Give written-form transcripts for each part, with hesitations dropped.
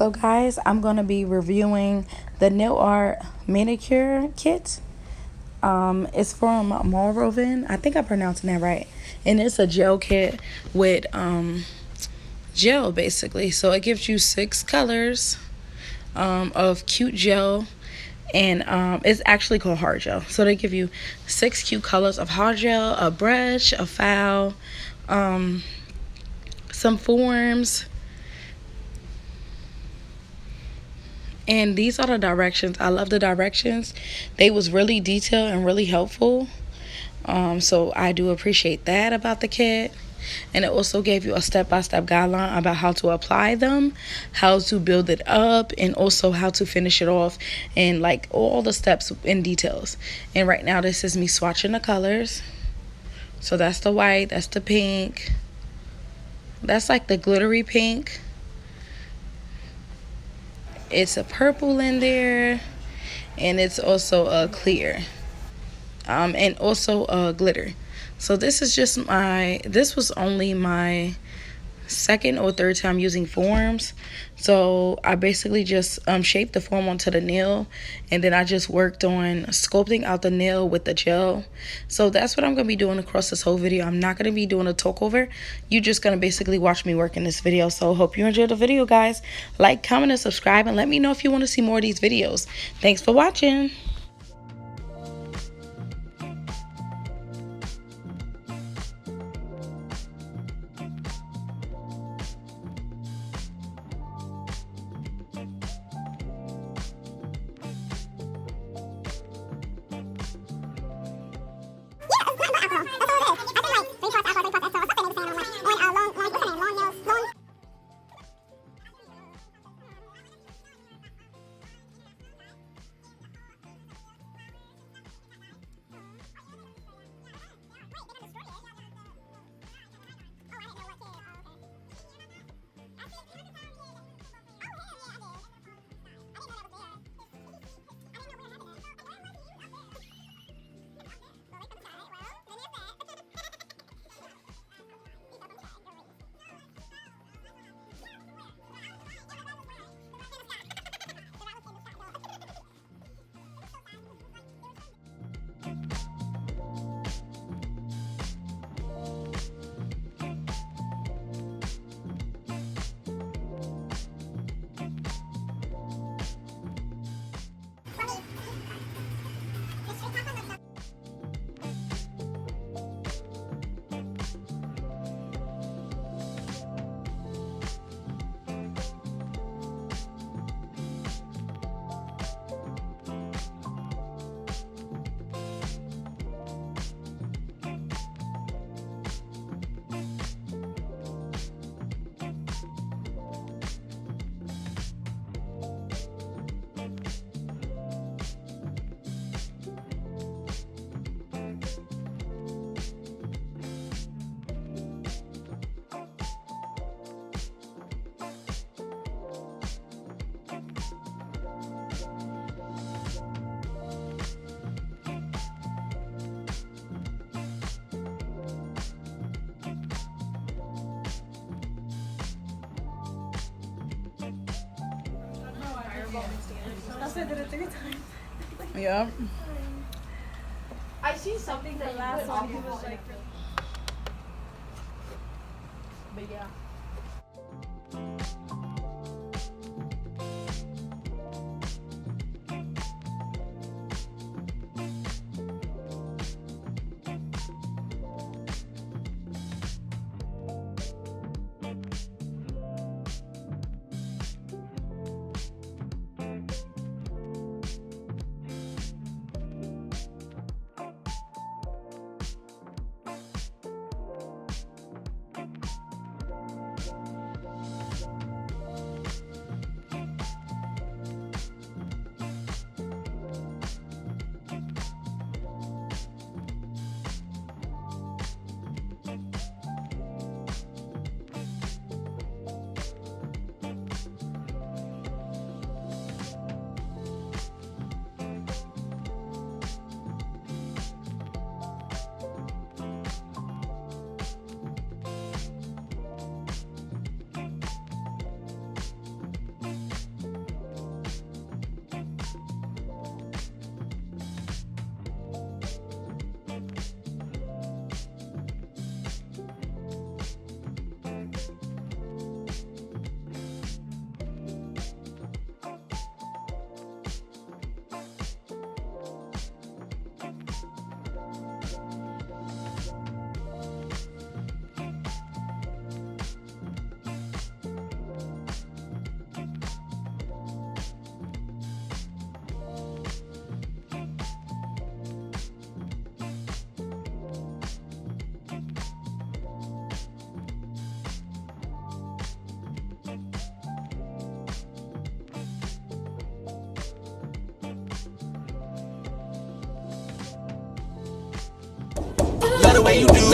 So guys, I'm going to be reviewing the nail art manicure kit. It's from Moroccan. I think I'm pronouncing that right. And it's a gel kit with gel basically. So it gives you 6 colors of cute gel. And it's actually called hard gel. So they give you 6 cute colors of hard gel, a brush, a file, some forms. And these are the directions. I love the directions. They was really detailed and really helpful. So I do appreciate that about the kit. And it also gave you a step-by-step guideline about how to apply them, how to build it up, and also how to finish it off, and like all the steps in details. And right now this is me swatching the colors. So that's the white, that's the pink, that's like the glittery pink. It's a purple in there, and it's also a clear, and also a glitter. So this is just this was only my second or third time using forms. So I basically just shaped the form onto the nail, and then I just worked on sculpting out the nail with the gel. So that's what I'm going to be doing across this whole video. I'm not going to be doing a talk over. You're just going to basically watch me work in this video. So hope you enjoyed the video, guys. Like, comment, and subscribe, and let me know if you want to see more of these videos. Thanks for watching. Also did it 3 times. Yeah. I see something that last one he was like, but yeah.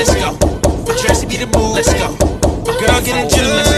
let's go. New Jersey be the move, let's go. Girl, get in June, let's